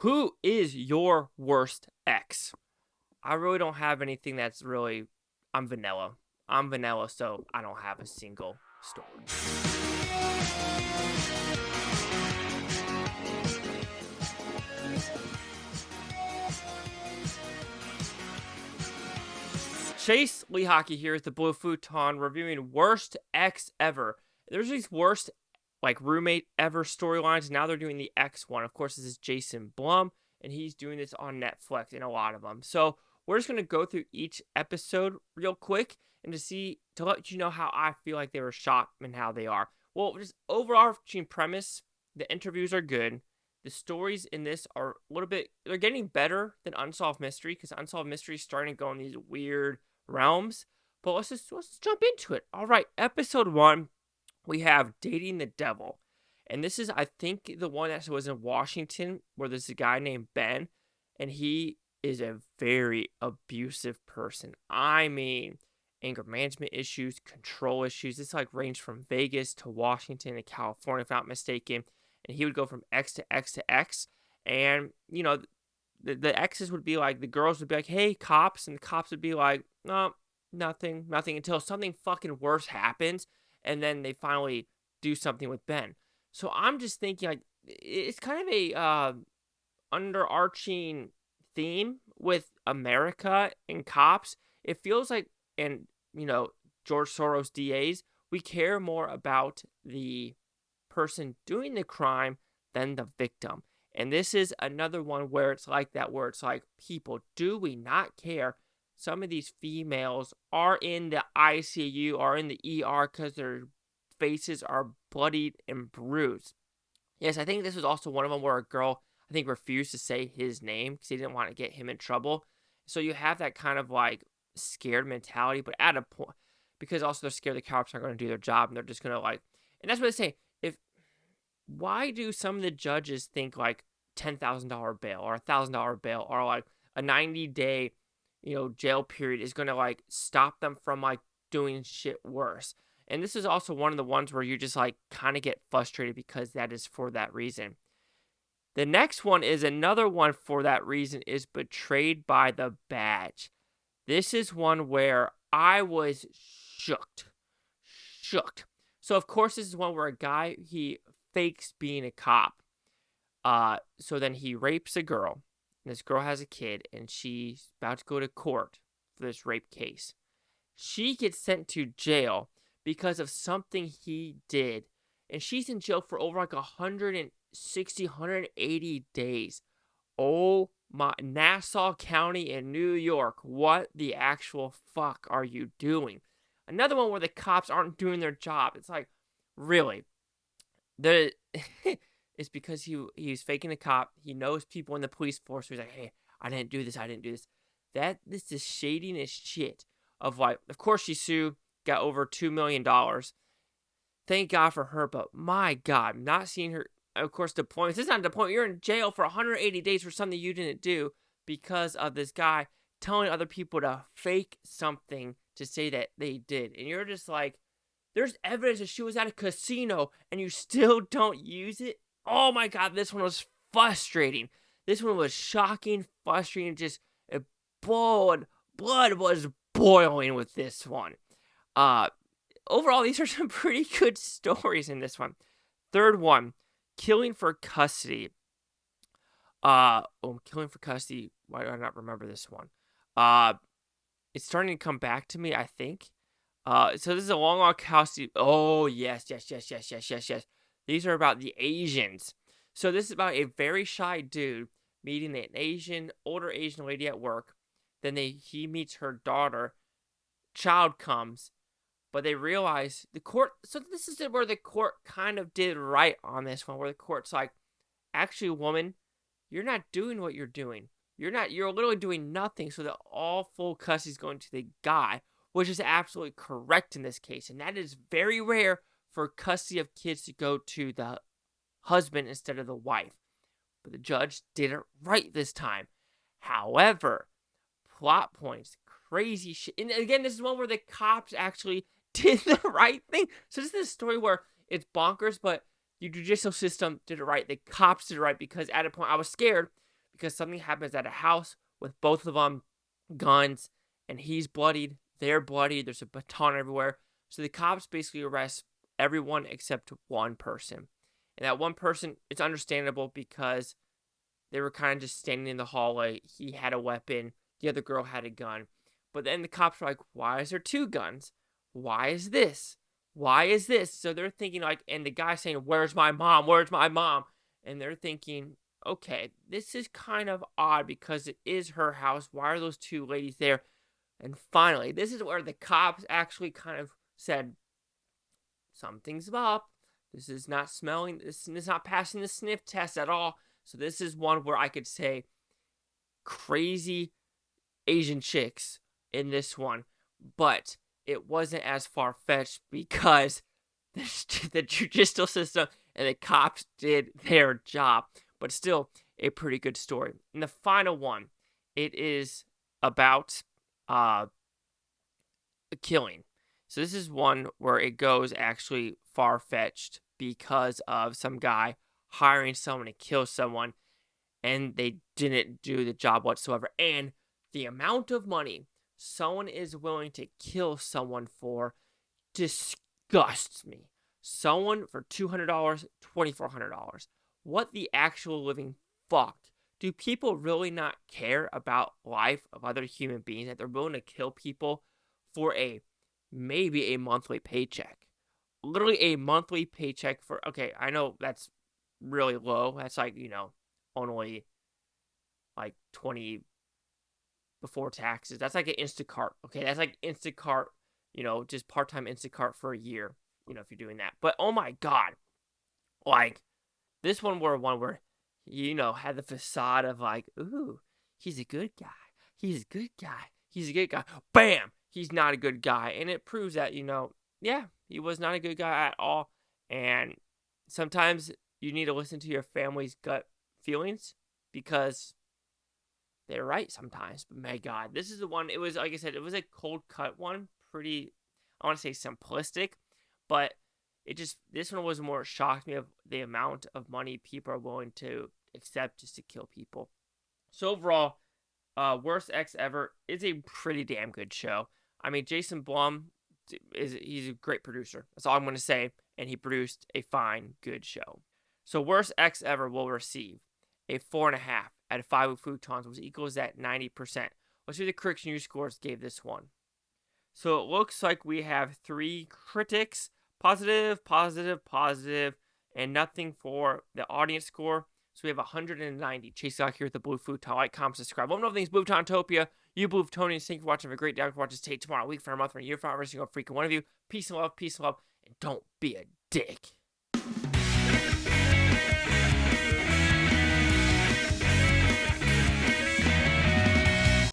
Who is your worst ex? I really don't have anything that's really. I'm vanilla. I'm vanilla, so I don't have a single story. Chase Lee Hockey here at the Blue Futon reviewing worst ex ever. There's these worst roommate ever storylines. Now they're doing the X one. Of course, this is Jason Blum, and he's doing this on Netflix in a lot of them. So we're just gonna go through each episode real quick and to let you know how I feel like they were shot and how they are. Well, just overarching premise: the interviews are good. The stories in this are they're getting better than Unsolved Mystery, because Unsolved Mystery is starting to go in these weird realms. But let's jump into it. All right, episode 1, we have Dating the Devil. And this is, I think, the one that was in Washington, where there's a guy named Ben, and he is a very abusive person. I mean, anger management issues, control issues. It's range from Vegas to Washington to California, if I'm not mistaken. And he would go from X to X to X. And, the exes would be the girls would be like, hey, cops. And the cops would be like, no, nothing, until something fucking worse happens. And then they finally do something with Ben. So I'm just thinking, it's kind of a underarching theme with America and cops. It feels like, and, George Soros DAs, we care more about the person doing the crime than the victim. And this is another one where it's like that, where it's like, people, do we not care? Some of these females are in the ICU, are in the ER because their faces are bloodied and bruised. Yes, I think this was also one of them where a girl, I think, refused to say his name because he didn't want to get him in trouble. So you have that kind of scared mentality, but at a point, because also they're scared the cops aren't going to do their job and they're just going to and that's what they say. Why do some of the judges think $10,000 bail or $1,000 bail or a 90-day, jail period is going to stop them from doing shit worse? And this is also one of the ones where you just kind of get frustrated because that is for that reason. The next one is another one for that reason, is Betrayed by the Badge. This is one where I was shook. So of course this is one where a guy, he fakes being a cop. So then he rapes a girl. And this girl has a kid, and she's about to go to court for this rape case. She gets sent to jail because of something he did. And she's in jail for over 160, 180 days. Oh my, Nassau County in New York. What the actual fuck are you doing? Another one where the cops aren't doing their job. It's really? It's because he's faking a cop. He knows people in the police force. So he's like, hey, I didn't do this. This is shading as shit. Of course she sued, got over $2 million. Thank God for her, but my God, not seeing her, of course, deployments. This is not deployment. You're in jail for 180 days for something you didn't do because of this guy telling other people to fake something to say that they did. And you're just there's evidence that she was at a casino and you still don't use it. Oh my God, this one was frustrating. This one was shocking, frustrating. Just blood was boiling with this one. Overall, these are some pretty good stories in this one. Third one, Killing for Custody. Killing for Custody. Why do I not remember this one? It's starting to come back to me, I think. So this is a long custody. Oh, yes. These are about the Asians. So this is about a very shy dude meeting an older Asian lady at work. Then he meets her daughter. Child comes, but they realize the court. So this is where the court kind of did right on this one, where the court's actually, woman, you're not doing what you're doing. You're literally doing nothing. So that all full custody is going to the guy, which is absolutely correct in this case. And that is very rare for custody of kids to go to the husband instead of the wife. But the judge did it right this time. However, plot points, crazy shit. And again, this is one where the cops actually did the right thing. So this is a story where it's bonkers, but the judicial system did it right. The cops did it right, because at a point I was scared. because something happens at a house with both of them guns, and he's bloodied, they're bloodied, there's a baton everywhere. So the cops basically arrest everyone except one person. And that one person, it's understandable because they were kind of just standing in the hallway. He had a weapon, the other girl had a gun. But then the cops were like, why is there two guns? Why is this? Why is this? So they're thinking like, and the guy saying, where's my mom? Where's my mom? And they're thinking, okay, this is kind of odd because it is her house. Why are those two ladies there? And finally, this is where the cops actually kind of said, something's up. This is not smelling, this is not passing the sniff test at all. So this is one where I could say crazy Asian chicks in this one. But it wasn't as far-fetched because the judicial system and the cops did their job. But still, a pretty good story. And the final one, it is about a killing. So this is one where it goes actually far-fetched because of some guy hiring someone to kill someone, and they didn't do the job whatsoever. And the amount of money someone is willing to kill someone for disgusts me. Someone for $200, $2,400. What the actual living fuck? Do people really not care about life of other human beings that they're willing to kill people for maybe a monthly paycheck? Literally a monthly paycheck for, okay, I know that's really low. That's like, only like 20 before taxes. That's like an Instacart. Okay, that's like Instacart, just part-time Instacart for a year, if you're doing that. But oh my God, like this one where had the facade of like, ooh, he's a good guy. He's a good guy. He's a good guy. Bam! He's not a good guy. And it proves that, yeah, he was not a good guy at all. And sometimes you need to listen to your family's gut feelings because they're right sometimes. But my God, this is the one. It was, like I said, it was a cold cut one. Pretty, I want to say simplistic, but this one was more shocked me of the amount of money people are willing to accept just to kill people. So overall, Worst X Ever is a pretty damn good show. I mean, Jason Blum, he's a great producer. That's all I'm going to say. And he produced a fine, good show. So Worst X Ever will receive a 4.5 out of 5 Futons, which equals that 90%. Let's see what the Critics News scores gave this one. So it looks like we have 3 critics, positive, and nothing for the audience score. So we have 190. Chase out here with the Blue Futon. Like, comment, subscribe. One of things, Blue Futontopia. You Blue Futonians, thank you for watching. Have a great day. Watch us take tomorrow, a week, for a month, for a year, for every single freaking one of you. Peace and love, and don't be a dick.